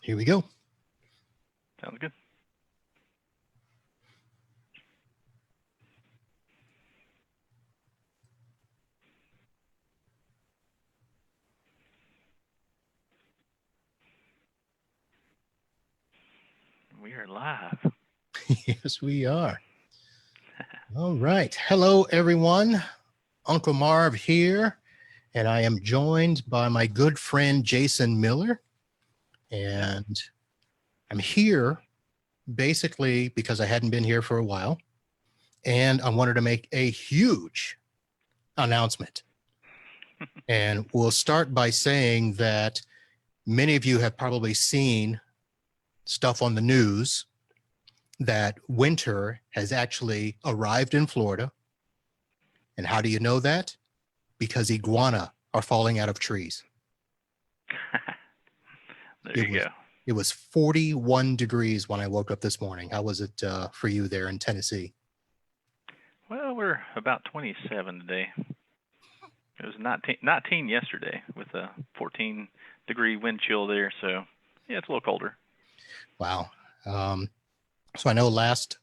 Here we go. Sounds good. We are live. Yes, we are. All right. Hello, everyone. Uncle Marv here, and I am joined by my good friend Jason Miller. And I'm here basically because I hadn't been here for a while, and I wanted to make a huge announcement. And we'll start by saying that many of you have probably seen stuff on the news that winter has actually arrived in Florida. And how do you know that? Because iguana are falling out of trees. There you go. It was 41 degrees when I woke up this morning. How was it for you there in Tennessee? Well, we're about 27 today. It was 19 yesterday with a 14-degree wind chill there. So, yeah, it's a little colder. Wow. So I know last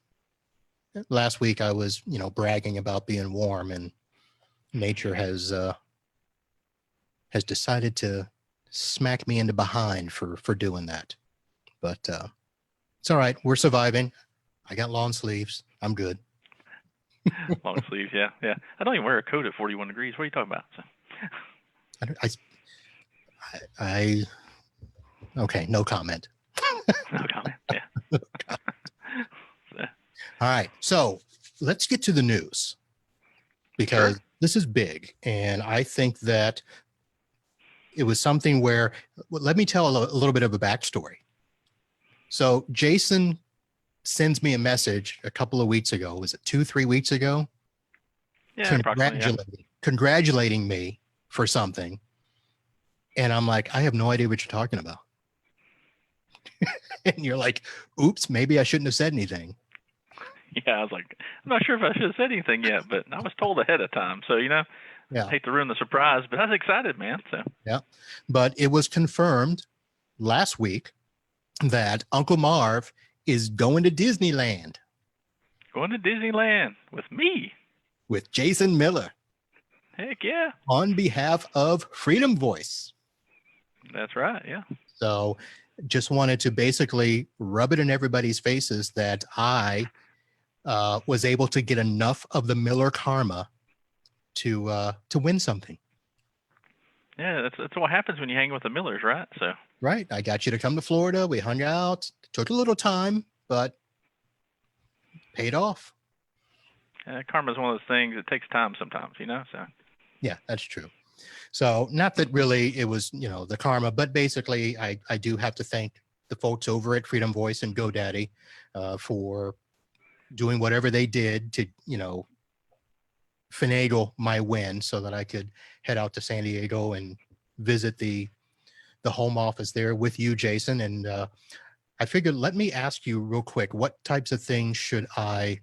week I was, bragging about being warm, and nature has decided to smack me into behind for doing that. But it's all right. We're surviving. I got long sleeves. I'm good. Long sleeves, yeah. I don't even wear a coat at 41 degrees. What are you talking about? Okay, no comment. No comment, yeah. No comment. All right, so let's get to the news, because this is big, and I think that it was something where, let me tell a little bit of a backstory. So Jason sends me a message a couple of weeks ago. Was it 2-3 weeks ago? Yeah, congratulating me for something. And I'm like, I have no idea what you're talking about. And you're like, oops, maybe I shouldn't have said anything. Yeah, I was like, I'm not sure if I should have said anything yet, but I was told ahead of time. So, I hate to ruin the surprise, but I was excited, man. So yeah, but it was confirmed last week that Uncle Marv is going to Disneyland. Going to Disneyland with me. With Jason Miller. Heck yeah. On behalf of Freedom Voice. That's right, yeah. So just wanted to basically rub it in everybody's faces that I was able to get enough of the Miller karma to win something. Yeah, that's what happens when you hang with the Millers, right? So right, I got you to come to Florida. We hung out. Took a little time, but paid off. Karma is one of those things. It takes time sometimes, So yeah, that's true. So not that really it was, the karma, but basically I do have to thank the folks over at Freedom Voice and GoDaddy for doing whatever they did to, finagle my win so that I could head out to San Diego and visit the home office there with you, Jason. And I figured, let me ask you real quick, what types of things should I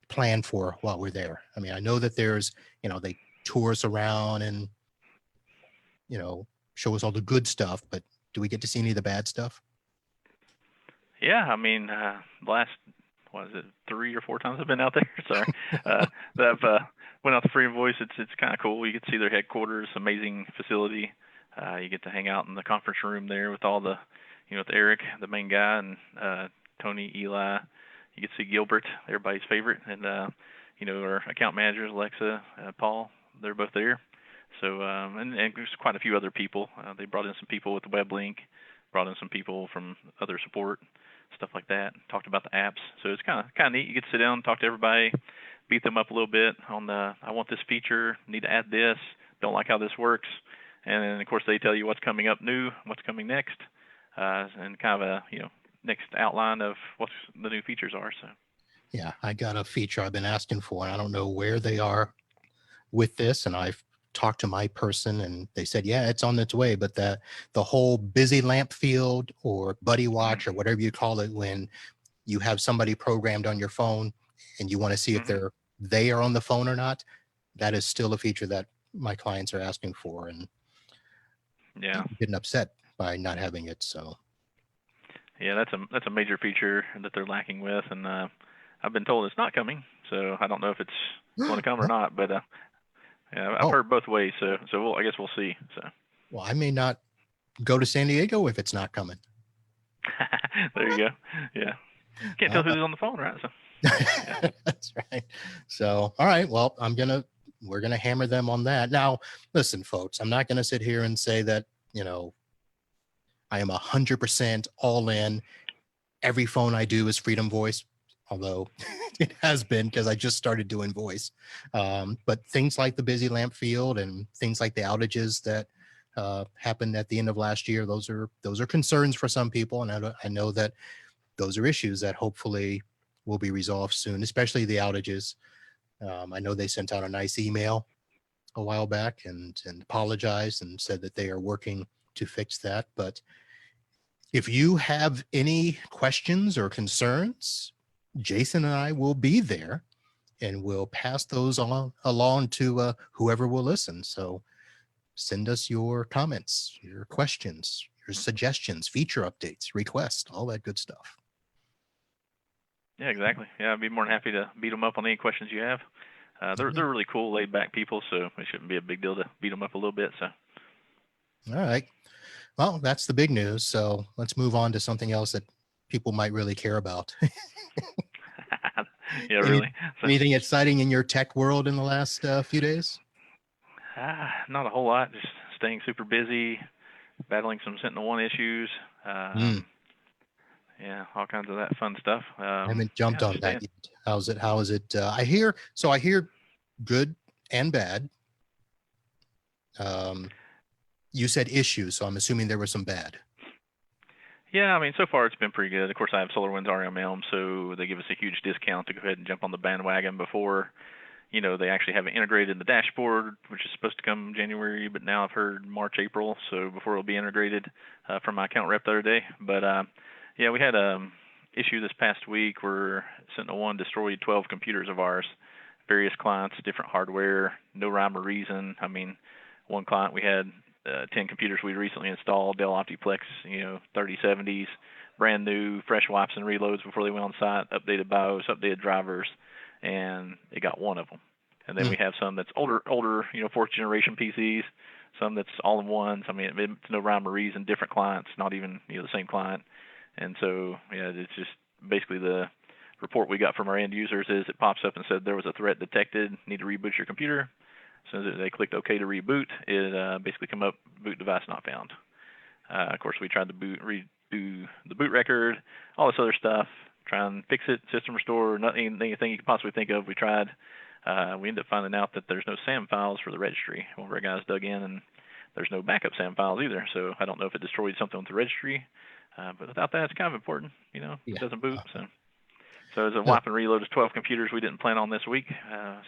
plan for while we're there? I mean, I know that there's, they tour us around and, show us all the good stuff, but do we get to see any of the bad stuff? Yeah, I mean, last, 3 or 4 times I've been out there. Sorry. I've went out to Freedom Voice. It's kind of cool. You get to see their headquarters, amazing facility. You get to hang out in the conference room there with all the, with Eric, the main guy, and Tony, Eli. You get to see Gilbert, everybody's favorite, and our account managers, Alexa, Paul. They're both there. So and there's quite a few other people. They brought in some people with the web link, brought in some people from other support, stuff like that. Talked about the apps. So it's kind of neat. You get to sit down, talk to everybody, beat them up a little bit on the I want this feature, need to add this, don't like how this works, and then of course they tell you what's coming up new, what's coming next, and kind of a next outline of what the new features are. So yeah, I got a feature I've been asking for, and I don't know where they are with this, and I've talked to my person and they said, yeah, it's on its way. But the whole busy lamp field or buddy watch or whatever you call it, when you have somebody programmed on your phone and you want to see if they are on the phone or not, that is still a feature that my clients are asking for, and yeah, getting upset by not having it. So Yeah, that's a major feature that they're lacking with, and I've been told it's not coming. So I don't know if it's going to come or Oh, not, but yeah, I've oh, heard both ways. So I guess we'll see. So well, I may not go to San Diego if it's not coming. there you go. Yeah, can't tell All who's on the phone, right? So yeah. right. That's right. So, all right. Well, we're gonna hammer them on that. Now, listen, folks, I'm not gonna sit here and say that, I am 100% all in. Every phone I do is Freedom Voice, although it has been because I just started doing voice. But things like the busy lamp field and things like the outages that happened at the end of last year, those are concerns for some people, and I know that those are issues that hopefully will be resolved soon, especially the outages. I know they sent out a nice email a while back and apologized and said that they are working to fix that. But if you have any questions or concerns, Jason and I will be there and we'll pass those along to whoever will listen. So send us your comments, your questions, your suggestions, feature updates, requests, all that good stuff. Yeah, exactly. Yeah, I'd be more than happy to beat them up on any questions you have. They're really cool, laid back people, so it shouldn't be a big deal to beat them up a little bit. So. All right. Well, that's the big news. So let's move on to something else that people might really care about. Yeah, Any, really. So, anything exciting in your tech world in the last few days? not a whole lot. Just staying super busy, battling some Sentinel-1 issues. Mm, Yeah, all kinds of that fun stuff. I haven't jumped Yeah, just on staying. that yet. How's it? How is it? I hear good and bad. Um, you said issues, so I'm assuming there was some bad. Yeah, I mean, so far it's been pretty good. Of course, I have SolarWinds RMM, so they give us a huge discount to go ahead and jump on the bandwagon before, they actually have it integrated in the dashboard, which is supposed to come January, but now I've heard March, April, so before it'll be integrated from my account rep the other day. But yeah, we had a issue this past week where Sentinel-1 destroyed 12 computers of ours, various clients, different hardware, no rhyme or reason. I mean, one client we had 10 computers we recently installed, Dell Optiplex, 3070s, brand new, fresh wipes and reloads before they went on site, updated BIOS, updated drivers, and it got one of them. And then we have some that's older, fourth generation PCs, some that's all in ones. I mean, it's no rhyme or reason, different clients, not even the same client. And so, yeah, it's just basically the report we got from our end users is it pops up and said there was a threat detected, need to reboot your computer. As soon as they clicked OK to reboot, it basically come up, boot device not found. Of course, we tried to redo the boot record, all this other stuff, try and fix it, system restore, anything you could possibly think of. We tried. We ended up finding out that there's no SAM files for the registry. One of our guys dug in, and there's no backup SAM files either. So I don't know if it destroyed something with the registry. But without that, it's kind of important. It Yeah. doesn't boot. So as a No. wipe and reload of 12 computers we didn't plan on this week.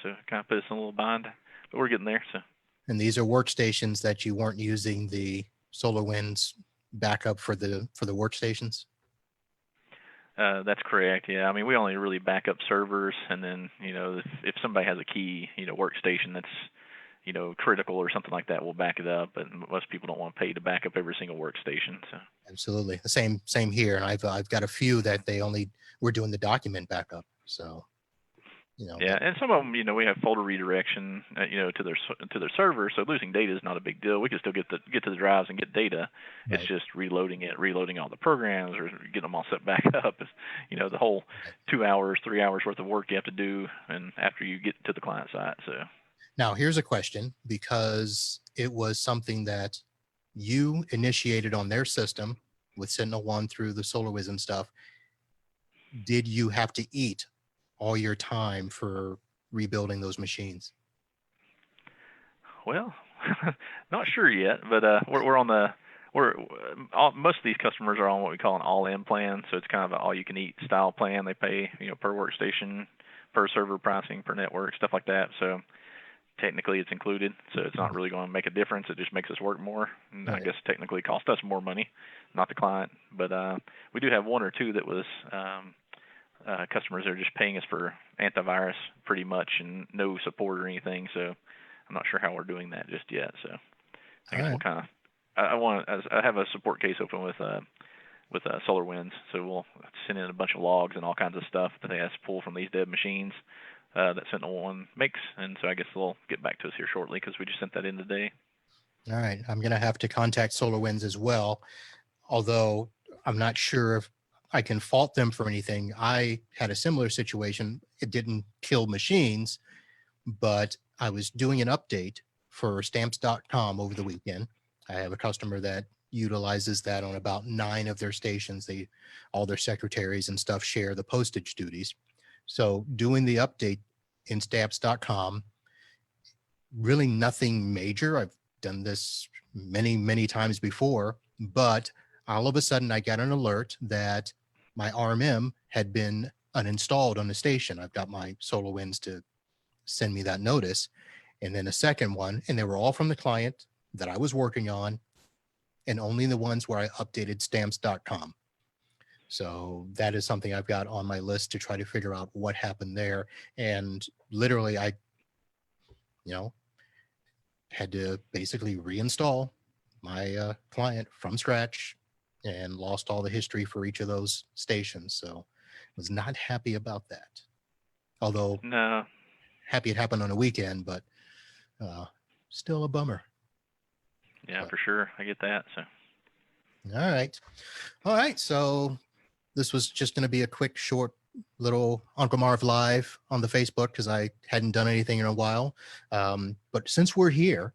So it kind of put us in a little bind. But we're getting there. So. And these are workstations that you weren't using the SolarWinds backup for the workstations. That's correct. Yeah, I mean, we only really back up servers, and then if somebody has a key workstation that's critical or something like that, we'll back it up. But most people don't want to pay to back up every single workstation. So. Absolutely, the same here. And I've got a few that we're doing the document backup. So Yeah, and some of them, we have folder redirection, to their server. So losing data is not a big deal. We can still get to the drives and get data. Right. It's just reloading all the programs or getting them all set back up. It's, the whole 2 hours, 3 hours worth of work you have to do, and after you get to the client site. So now here's a question, because it was something that you initiated on their system with Sentinel-1 through the SolarWinds and stuff. Did you have to eat all your time for rebuilding those machines? Well, not sure yet, but we're on the most of these customers are on what we call an all-in plan, so it's kind of an all-you-can-eat style plan. They pay per workstation, per server pricing, per network, stuff like that. So technically it's included, so it's not really going to make a difference. It just makes us work more, and I guess technically cost us more money, not the client. But we do have one or two that was customers that are just paying us for antivirus pretty much and no support or anything. So I'm not sure how we're doing that just yet. So I guess we'll kind of I have a support case open with with SolarWinds. So we'll send in a bunch of logs and all kinds of stuff that they have to pull from these dead machines that SentinelOne makes. And so I guess they'll get back to us here shortly because we just sent that in today. All right. I'm going to have to contact SolarWinds as well, although I'm not sure if I can fault them for anything. I had a similar situation. It didn't kill machines, but I was doing an update for stamps.com over the weekend. I have a customer that utilizes that on about 9 of their stations. All their secretaries and stuff share the postage duties. So doing the update in stamps.com, really nothing major. I've done this many times before, but all of a sudden I got an alert that my RMM had been uninstalled on the station. I've got my SolarWinds to send me that notice. And then a second one, and they were all from the client that I was working on, and only the ones where I updated stamps.com. So that is something I've got on my list to try to figure out what happened there. And literally I, had to basically reinstall my client from scratch and lost all the history for each of those stations. So was not happy about that. Although No. Happy it happened on a weekend, but still a bummer. Yeah, for sure. I get that. So. All right. So this was just going to be a quick, short little Uncle Marv live on the Facebook because I hadn't done anything in a while. But since we're here,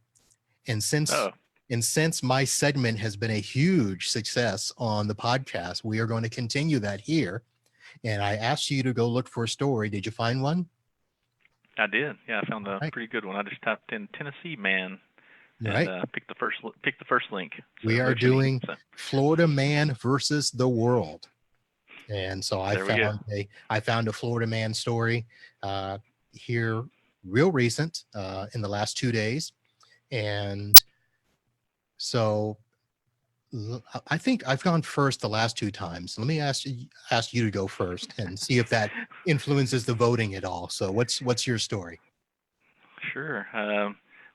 and since my segment has been a huge success on the podcast, we are going to continue that here. And I asked you to go look for a story. Did you find one? I did. Yeah, I found a pretty good one. I just typed in Tennessee man and picked the first link. So we are doing Florida man versus the world. And so I found a Florida man story here real recent in the last 2 days. And so I think I've gone first the last 2 times. Let me ask you to go first and see if that influences the voting at all. So what's your story? Sure.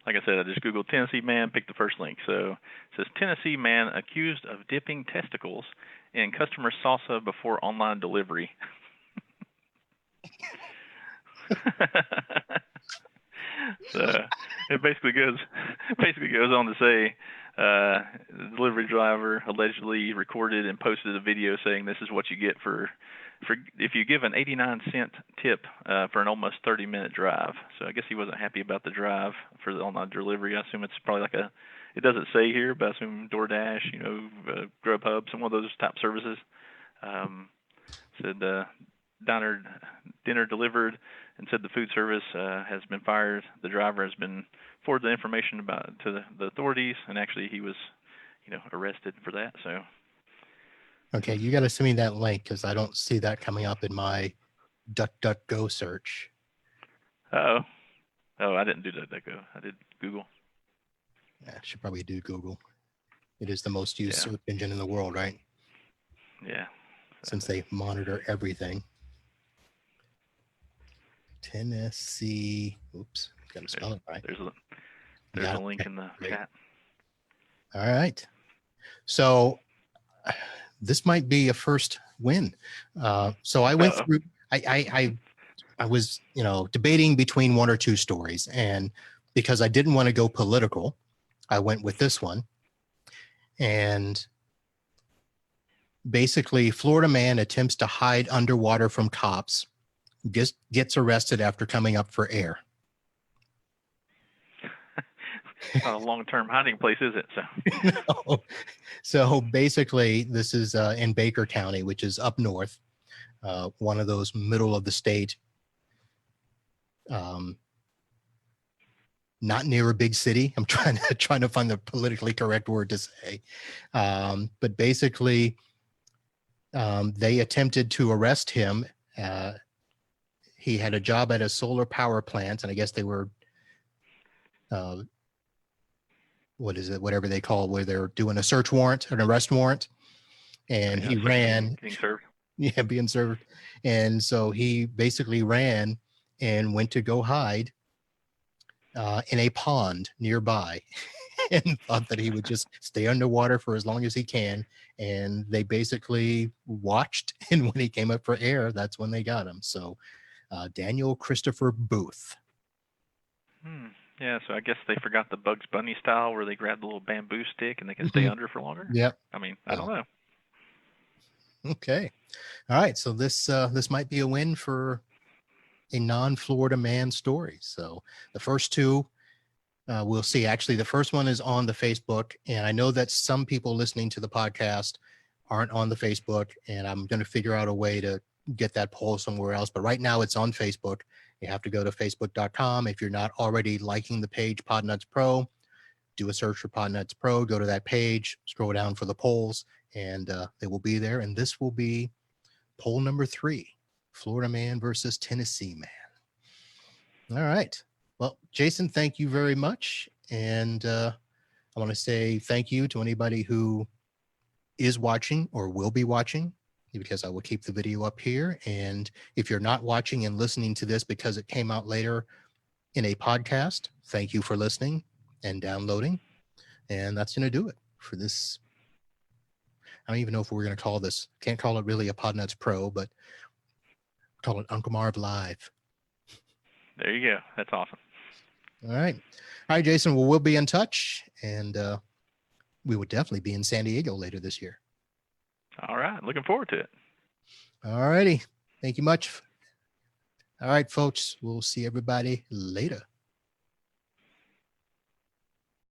Like I said, I just Googled Tennessee man, picked the first link. So it says Tennessee man accused of dipping testicles in customer salsa before online delivery. So it basically goes on to say the delivery driver allegedly recorded and posted a video saying this is what you get for if you give an 89-cent tip for an almost 30-minute drive. So I guess he wasn't happy about the drive for the online delivery. I assume it's probably like it doesn't say here, but I assume DoorDash, Grubhub, some of those type services. Said dinner delivered, and said the food service has been fired. The driver has been forwarded the information to the authorities, and actually he was, arrested for that. So. Okay, you got to send me that link because I don't see that coming up in my DuckDuckGo search. Oh, I didn't do DuckDuckGo. I did Google. Yeah, I should probably do Google. It is the most used search engine in the world, right? Yeah. Since they monitor everything. Tennessee. Oops, got to spell it right. There's a link in the chat. All right. So this might be a first win. So I went through. I was debating between 1 or 2 stories, and because I didn't want to go political, I went with this one. And basically, Florida man attempts to hide underwater from cops, gets arrested after coming up for air. Not a long-term hiding place, is it? So. No. So basically, this is in Baker County, which is up north, one of those middle of the state, not near a big city. I'm trying to find the politically correct word to say, but basically, they attempted to arrest him. He had a job at a solar power plant, and I guess they were. Whatever they call where they're doing a search warrant, an arrest warrant, and he ran. Being served. Yeah, being served. And so he basically ran and went to go hide in a pond nearby. and thought that he would just stay underwater for as long as he can. And they basically watched, and when he came up for air, that's when they got him. So Daniel Christopher Booth. Yeah, so I guess they forgot the Bugs Bunny style where they grab the little bamboo stick and they can stay under for longer. Yep. I mean, I don't know. Okay. All right. So this might be a win for a non-Florida man story. So the first two we'll see. Actually, the first one is on the Facebook, and I know that some people listening to the podcast aren't on the Facebook, and I'm going to figure out a way to get that poll somewhere else. But right now it's on Facebook. You have to go to facebook.com. If you're not already liking the page Podnutz Pro, do a search for Podnutz Pro, go to that page, scroll down for the polls, and they will be there. And this will be poll number 3, Florida man versus Tennessee man. All right. Well, Jason, thank you very much. And I want to say thank you to anybody who is watching or will be watching, because I will keep the video up here. And if you're not watching and listening to this because it came out later in a podcast, thank you for listening and downloading. And that's going to do it for this. I don't even know if we're going to call this, can't call it really a Podnutz Pro, but call it Uncle Marv Live. There you go. That's awesome. All right. All right, Jason. Well, we'll be in touch, and we will definitely be in San Diego later this year. All right. Looking forward to it. All righty. Thank you much. All right, folks. We'll see everybody later.